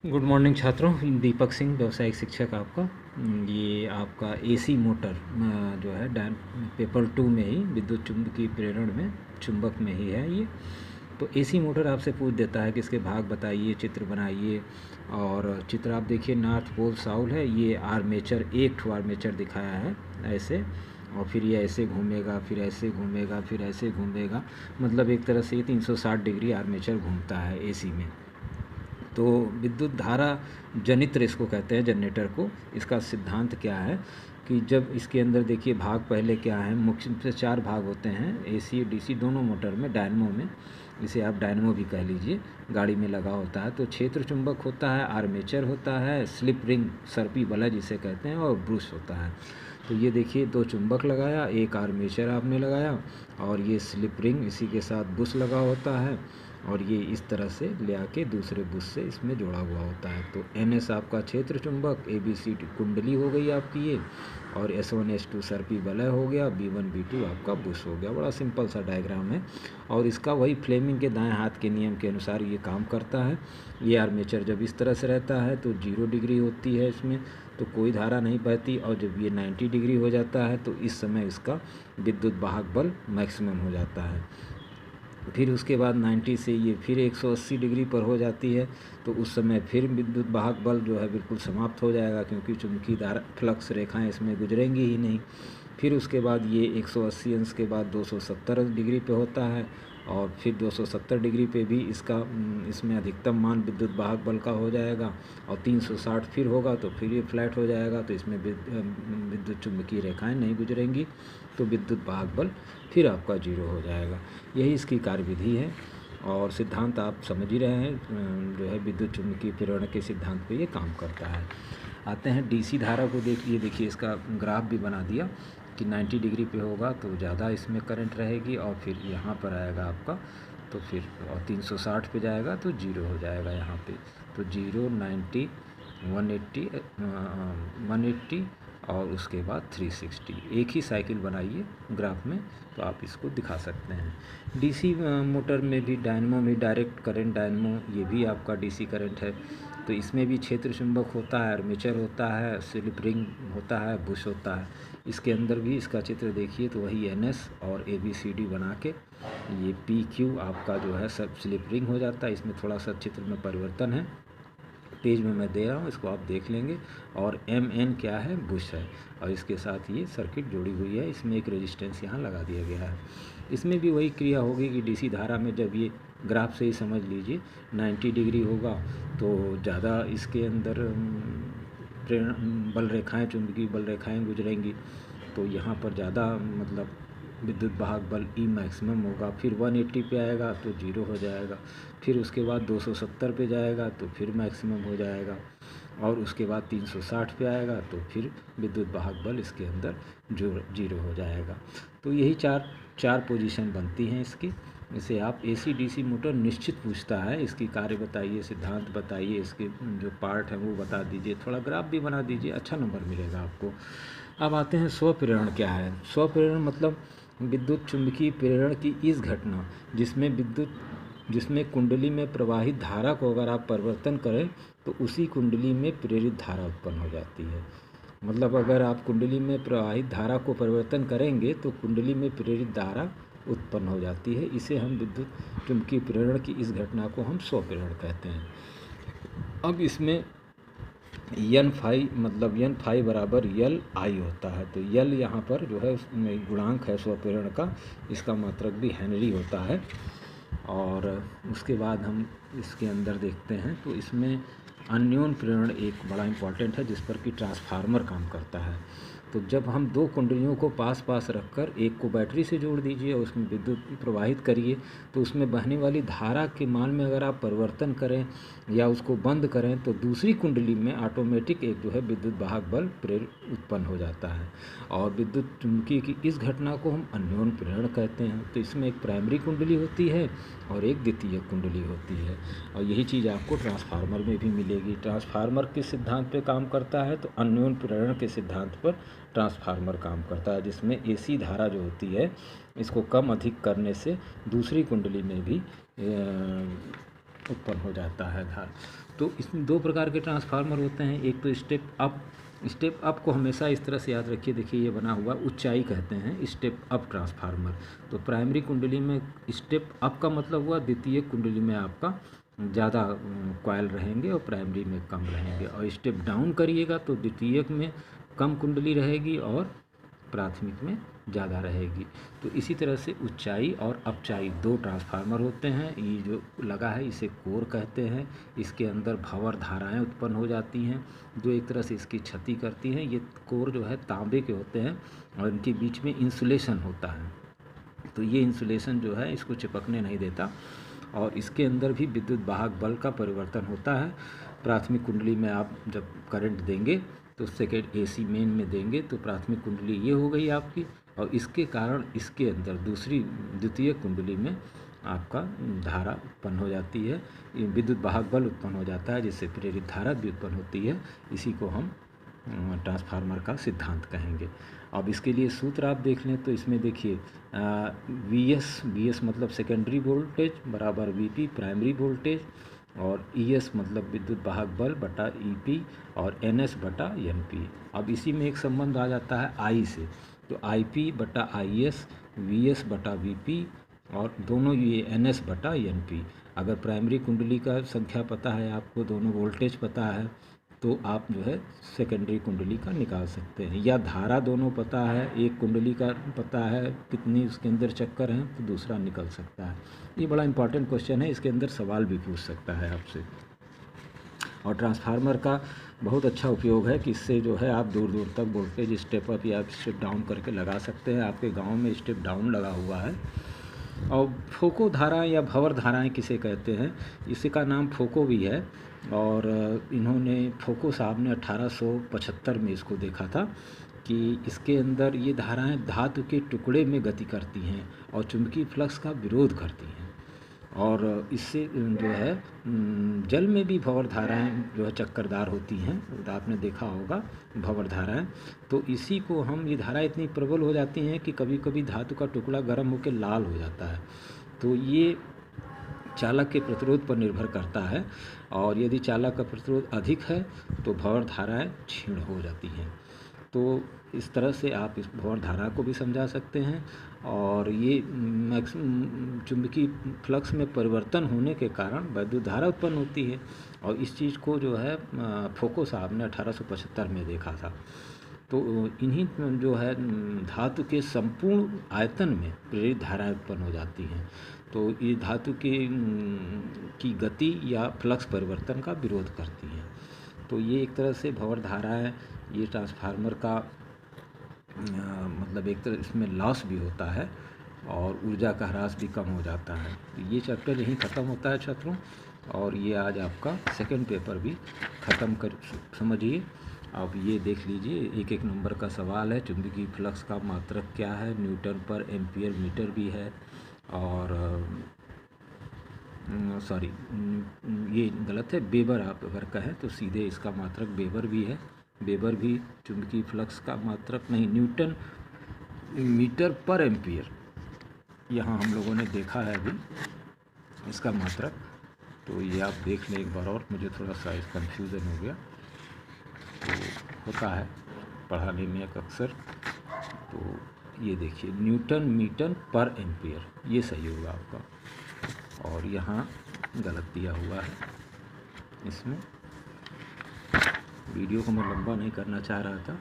Good morning छात्रों, दीपक सिंह व्यावसायिक शिक्षक आपका। ये आपका एसी मोटर जो है पेपर 2 में ही विद्युत चुम्बकीय प्रेरण में चुंबक में ही है ये। तो एसी मोटर आपसे पूछ देता है कि इसके भाग बताइए, चित्र बनाइए। और चित्र आप देखिए, नॉर्थ पोल साउथ है, ये आर्मेचर, एक ठो आर्मेचर दिखाया है ऐसे, और फिर ये ऐसे घूमेगा, फिर ऐसे घूमेगा, फिर ऐसे घूमेगा। मतलब एक तरह से ये 360 डिग्री आर्मेचर घूमता है एसी में। तो विद्युत धारा जनित्र इसको कहते हैं, जनरेटर को। इसका सिद्धांत क्या है कि जब इसके अंदर देखिए भाग पहले क्या है, मुख्य रूप से 4 भाग होते हैं एसी डीसी दोनों मोटर में। डायनमो में, इसे आप डायनमो भी कह लीजिए, गाड़ी में लगा होता है। तो क्षेत्र चुंबक होता है, आर्मेचर होता है, स्लिप रिंग सर्पी बला जिसे कहते हैं, और ब्रूश होता है। तो ये देखिए 2 चुंबक लगाया, एक आर्मेचर आपने लगाया, और ये स्लिप रिंग इसी के साथ बुश लगा होता है, और ये इस तरह से ले आके दूसरे बुश से इसमें जोड़ा हुआ होता है। तो NS आपका क्षेत्र चुंबक, ABCD कुंडली हो गई आपकी ये, और S1 S2 सर्पी वलय हो गया, B1 B2 आपका बुश हो गया। बड़ा सिंपल सा डायग्राम है, और इसका वही फ्लेमिंग के दाएं हाथ के नियम के अनुसार ये काम करता है। ये आर्मेचर जब इस तरह से रहता है तो 0 डिग्री होती है इसमें, तो कोई धारा नहीं बहती। और जब ये 90 डिग्री हो जाता है तो इस समय इसका विद्युत वाहक बल मैक्सिमम हो जाता है। फिर उसके बाद 90 से ये फिर 180 डिग्री पर हो जाती है, तो उस समय फिर विद्युत वाहक बल जो है बिल्कुल समाप्त हो जाएगा, क्योंकि चुंबकीय धारा फ्लक्स रेखाएं इसमें गुजरेंगी ही नहीं। फिर उसके बाद ये 180 अंश के बाद 270 डिग्री पे होता है, और फिर 270 डिग्री पे भी इसमें अधिकतम मान विद्युत वाहक बल का हो जाएगा, और 360 फिर होगा तो फिर ये फ्लैट हो जाएगा। तो इसमें विद्युत चुंबकीय रेखाएं नहीं गुजरेंगी, तो विद्युत वाहक बल फिर आपका 0 हो जाएगा। यही इसकी कार्यविधि है, और सिद्धांत आप समझ ही रहे हैं। जो है विद्युत चुंबकीय प्रेरण के सिद्धांत पे ये काम करता है। आते हैं डीसी धारा को देखिए। देखिए इसका ग्राफ भी बना दिया कि 90 डिग्री पे होगा तो ज़्यादा इसमें करंट रहेगी, और फिर यहाँ पर आएगा आपका, तो फिर और 360 पे जाएगा तो 0 हो जाएगा यहाँ पे। तो 0, 90, 180, 180 और उसके बाद 360। एक ही साइकिल बनाइए ग्राफ में, तो आप इसको दिखा सकते हैं। डीसी मोटर में भी, डायनमो में डायरेक्ट करंट डायनमो, ये भी आपका डीसी करंट है। तो इसमें भी क्षेत्र चुंबक होता है, आर्मेचर होता है, स्लिप रिंग होता है, बुश होता है। इसके अंदर भी इसका चित्र देखिए तो वही NS और ABCD बना के ये PQ आपका जो है सब स्लिप रिंग हो जाता है। इसमें थोड़ा सा चित्र में परिवर्तन है, पेज में मैं दे रहा हूँ, इसको आप देख लेंगे। और MN क्या है, बुश है, और इसके साथ ये सर्किट जुड़ी हुई है। इसमें एक रेजिस्टेंस यहाँ लगा दिया गया है। इसमें भी वही क्रिया होगी कि डीसी धारा में जब ये ग्राफ से ही समझ लीजिए 90 डिग्री होगा तो ज़्यादा इसके अंदर प्रेरण बल रेखाएँ, चुंबकीय बल रेखाएँ गुजरेंगी, तो यहाँ पर ज़्यादा मतलब विद्युत वाहक बल E मैक्सिमम होगा। फिर 180 पे आएगा तो 0 हो जाएगा। फिर उसके बाद 270 पे जाएगा तो फिर मैक्सिमम हो जाएगा, और उसके बाद 360 पे आएगा तो फिर विद्युत वाहक बल इसके अंदर जो 0 हो जाएगा। तो यही चार पोजीशन बनती हैं इसकी। इसे आप AC DC मोटर निश्चित पूछता है, इसकी कार्य बताइए, सिद्धांत बताइए, इसके जो पार्ट हैं वो बता दीजिए, थोड़ा ग्राफ भी बना दीजिए, अच्छा नंबर मिलेगा आपको। अब आते हैं स्वप्रेरण क्या है। स्वप्रेरण मतलब विद्युत चुंबकीय प्रेरण की इस घटना जिसमें कुंडली में प्रवाहित धारा को अगर आप परिवर्तन करें तो उसी कुंडली में प्रेरित धारा उत्पन्न हो जाती है। मतलब अगर आप कुंडली में प्रवाहित धारा को परिवर्तन करेंगे तो कुंडली में प्रेरित धारा उत्पन्न हो जाती है। इसे हम विद्युत चुंबकीय प्रेरण की इस घटना को हम स्वप्रेरण कहते हैं। अब इसमें N फाई मतलब N फाई बराबर L I होता है। तो L यहाँ पर जो है उसमें गुणांक है स्वप्रेरण का, इसका मात्रक भी हेनरी होता है। और उसके बाद हम इसके अंदर देखते हैं तो इसमें अन्योन प्रेरण एक बड़ा इम्पॉर्टेंट है, जिस पर कि ट्रांसफार्मर काम करता है। तो जब हम 2 कुंडलियों को पास पास रखकर एक को बैटरी से जोड़ दीजिए और उसमें विद्युत प्रवाहित करिए, तो उसमें बहने वाली धारा के मान में अगर आप परिवर्तन करें या उसको बंद करें तो दूसरी कुंडली में ऑटोमेटिक एक जो है विद्युत वाहक बल प्रेरित उत्पन्न हो जाता है। और विद्युत चुंबकीय की इस घटना को हम अन्योन प्रेरण कहते हैं। तो इसमें एक प्राइमरी कुंडली होती है और एक द्वितीय कुंडली होती है, और यही चीज़ आपको ट्रांसफार्मर में भी मिलेगी। ट्रांसफार्मर किस सिद्धांत पे काम करता है, तो अन्योन प्रेरण के सिद्धांत पर ट्रांसफार्मर काम करता है, जिसमें AC धारा जो होती है इसको कम अधिक करने से दूसरी कुंडली में भी उत्पन्न हो जाता है धारा। तो इसमें दो प्रकार के ट्रांसफार्मर होते हैं, एक तो स्टेप अप को हमेशा इस तरह से याद रखिए, देखिए ये बना हुआ ऊंचाई कहते हैं स्टेप अप ट्रांसफार्मर। तो प्राइमरी कुंडली में स्टेप अप का मतलब हुआ द्वितीय कुंडली में आपका ज़्यादा कॉयल रहेंगे और प्राइमरी में कम रहेंगे, और स्टेप डाउन करिएगा तो द्वितीयक में कम कुंडली रहेगी और प्राथमिक में ज़्यादा रहेगी। तो इसी तरह से ऊंचाई और अपचाई दो ट्रांसफार्मर होते हैं। ये जो लगा है इसे कोर कहते हैं। इसके अंदर भंवर धाराएं उत्पन्न हो जाती हैं जो एक तरह से इसकी क्षति करती हैं। ये कोर जो है तांबे के होते हैं और इनके बीच में इंसुलेशन होता है, तो ये इंसुलेशन जो है इसको चिपकने नहीं देता, और इसके अंदर भी विद्युत वाहक बल का परिवर्तन होता है। प्राथमिक कुंडली में आप जब करंट देंगे तो सेकेंड एसी मेन में देंगे तो प्राथमिक कुंडली ये हो गई आपकी, और इसके कारण इसके अंदर द्वितीय कुंडली में आपका धारा उत्पन्न हो जाती है, विद्युत वाहक बल उत्पन्न हो जाता है, जिससे प्रेरित धारा भी उत्पन्न होती है। इसी को हम ट्रांसफार्मर का सिद्धांत कहेंगे। अब इसके लिए सूत्र आप देख लें तो इसमें देखिए वी एस मतलब सेकेंडरी वोल्टेज बराबर वी प्राइमरी वोल्टेज, और ई एस मतलब विद्युत वाहक बल बटा ई पी, और एन एस बटा एन पी। अब इसी में एक संबंध आ जाता है आई से, तो आई पी बटा आई एस, वी एस बटा वी पी, और दोनों ये एन एस बटा एन पी। अगर प्राइमरी कुंडली का संख्या पता है आपको, दोनों वोल्टेज पता है, तो आप जो है सेकेंडरी कुंडली का निकाल सकते हैं। या धारा दोनों पता है, एक कुंडली का पता है कितनी उसके अंदर चक्कर हैं, तो दूसरा निकल सकता है। ये बड़ा इंपॉर्टेंट क्वेश्चन है, इसके अंदर सवाल भी पूछ सकता है आपसे। और ट्रांसफार्मर का बहुत अच्छा उपयोग है कि इससे जो है आप दूर दूर तक वोल्टेज स्टेप अप या स्टेप डाउन करके लगा सकते हैं। आपके गाँव में स्टेप डाउन लगा हुआ है। और फोको धारा या भंवर धाराएं किसे कहते हैं, इसी का नाम फोको भी है, और इन्होंने फोको साहब ने 1875 में इसको देखा था कि इसके अंदर ये धाराएं धातु के टुकड़े में गति करती हैं और चुंबकीय फ्लक्स का विरोध करती हैं, और इससे जो है जल में भी भंवर धाराएं जो है चक्करदार होती हैं, तो आपने देखा होगा भंवर धाराएं। तो इसी को हम, ये धारा इतनी प्रबल हो जाती हैं कि कभी कभी धातु का टुकड़ा गर्म होकर लाल हो जाता है। तो ये चालक के प्रतिरोध पर निर्भर करता है, और यदि चालक का प्रतिरोध अधिक है तो भंवर धाराएं क्षीण हो जाती हैं। तो इस तरह से आप इस भंवर धारा को भी समझा सकते हैं। और ये मैक्सिमम चुंबकीय फ्लक्स में परिवर्तन होने के कारण वैद्युत धारा उत्पन्न होती है, और इस चीज़ को जो है फोको साहब ने 1875 में देखा था। तो इन्हीं जो है धातु के संपूर्ण आयतन में प्रेरित धाराएं उत्पन्न हो जाती हैं। तो ये धातु की गति या फ्लक्स परिवर्तन का विरोध करती हैं। तो ये एक तरह से भंवर धाराएं, ये ट्रांसफार्मर का मतलब एक तरह इसमें लॉस भी होता है और ऊर्जा का ह्रास भी कम हो जाता है। तो ये चैप्टर यहीं ख़त्म होता है छात्रों, और ये आज आपका सेकंड पेपर भी ख़त्म कर समझिए। अब ये देख लीजिए, एक एक नंबर का सवाल है। चुंबकीय फ्लक्स का मात्रक क्या है, न्यूटन पर एम्पियर मीटर भी है, और सॉरी ये गलत है, वेबर आप अगर कहें तो सीधे इसका मात्रक वेबर भी है। वेबर भी चुंबकीय फ्लक्स का मात्रक नहीं, न्यूटन मीटर पर एम्पियर यहाँ हम लोगों ने देखा है अभी इसका मात्रक। तो ये आप देख लें एक बार और, मुझे थोड़ा सा इस कन्फ्यूज़न हो गया, तो होता है पढ़ाने में अक्सर। तो ये देखिए न्यूटन मीटर पर एम्पियर, ये सही होगा आपका, और यहाँ गलत दिया हुआ है। इसमें वीडियो को मैं लंबा नहीं करना चाह रहा था।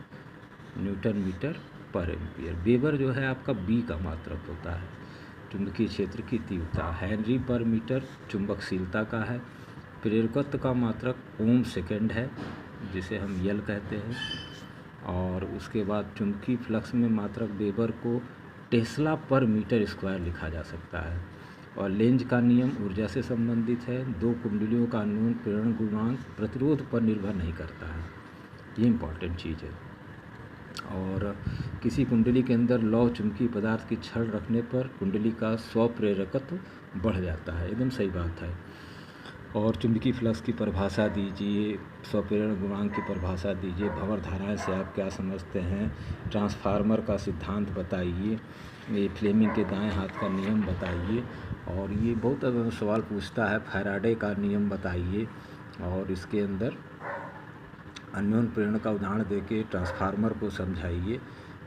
न्यूटन मीटर पर एम्पियर। वेबर जो है आपका बी का मात्रक होता है, चुंबकीय क्षेत्र की तीव्रता। हेनरी पर मीटर चुंबकशीलता का है। प्रेरकत्व का मात्रक ओम सेकंड है, जिसे हम यल कहते हैं। और उसके बाद चुंबकीय फ्लक्स में मात्रक वेबर को टेस्ला पर मीटर स्क्वायर लिखा जा सकता है। और लेंज का नियम ऊर्जा से संबंधित है। दो कुंडलियों का अन्योन्य प्रेरण गुणांक प्रतिरोध पर निर्भर नहीं करता है, ये इम्पॉर्टेंट चीज़ है। और किसी कुंडली के अंदर लौह चुंबकीय पदार्थ की छड़ रखने पर कुंडली का स्वप्रेरकत्व बढ़ जाता है, एकदम सही बात है। और चुंबकीय फ्लक्स की परिभाषा दीजिए, स्वप्रेरण गुणांक की परिभाषा दीजिए, भंवर धाराएं से आप क्या समझते हैं, ट्रांसफार्मर का सिद्धांत बताइए, ये फ्लेमिंग के दाएं हाथ का नियम बताइए, और ये बहुत सवाल पूछता है, फैराडे का नियम बताइए, और इसके अंदर अन्योन प्रेरण का उदाहरण देके ट्रांसफार्मर को समझाइए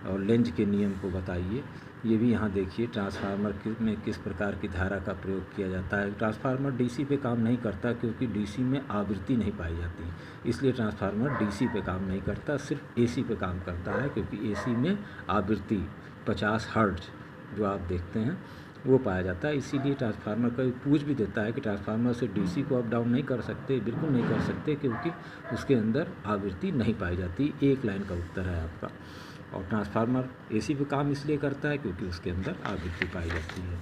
और लेंज के नियम को बताइए। ये भी यहाँ देखिए, ट्रांसफार्मर में किस प्रकार की धारा का प्रयोग किया जाता है। ट्रांसफार्मर डीसी पे काम नहीं करता क्योंकि डीसी में आवृत्ति नहीं पाई जाती, इसलिए ट्रांसफार्मर डीसी पे काम नहीं करता, सिर्फ एसी पे काम करता है, क्योंकि एसी में आवृत्ति 50 हर्ट्ज जो आप देखते हैं वो पाया जाता है। इसीलिए ट्रांसफार्मर का पूछ भी देता है कि ट्रांसफार्मर से डीसी को अप डाउन नहीं कर सकते, बिल्कुल नहीं कर सकते, क्योंकि उसके अंदर आवृत्ति नहीं पाई जाती। एक लाइन का उत्तर है आपका। और ट्रांसफार्मर एसी पे काम इसलिए करता है क्योंकि उसके अंदर आवृत्ति पाई जाती है।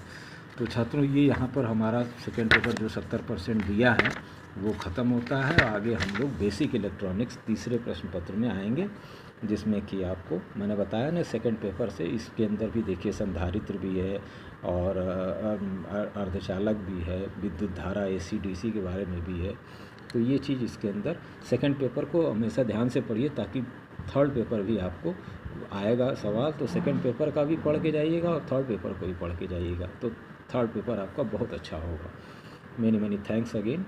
तो छात्रों, ये यहाँ पर हमारा सेकेंड पेपर जो 70% दिया है वो ख़त्म होता है। आगे हम लोग बेसिक इलेक्ट्रॉनिक्स तीसरे प्रश्न पत्र में आएंगे, जिसमें कि आपको मैंने बताया ना सेकंड पेपर से, इसके अंदर भी देखिए संधारित्र भी है और अर्धचालक भी है, विद्युत धारा एसी डीसी के बारे में भी है। तो ये चीज़ इसके अंदर सेकंड पेपर को हमेशा ध्यान से पढ़िए, ताकि थर्ड पेपर भी आपको आएगा सवाल तो सेकंड पेपर का भी पढ़ के जाइएगा और थर्ड पेपर को भी पढ़ के जाइएगा, तो थर्ड पेपर आपका बहुत अच्छा होगा। Many thanks again.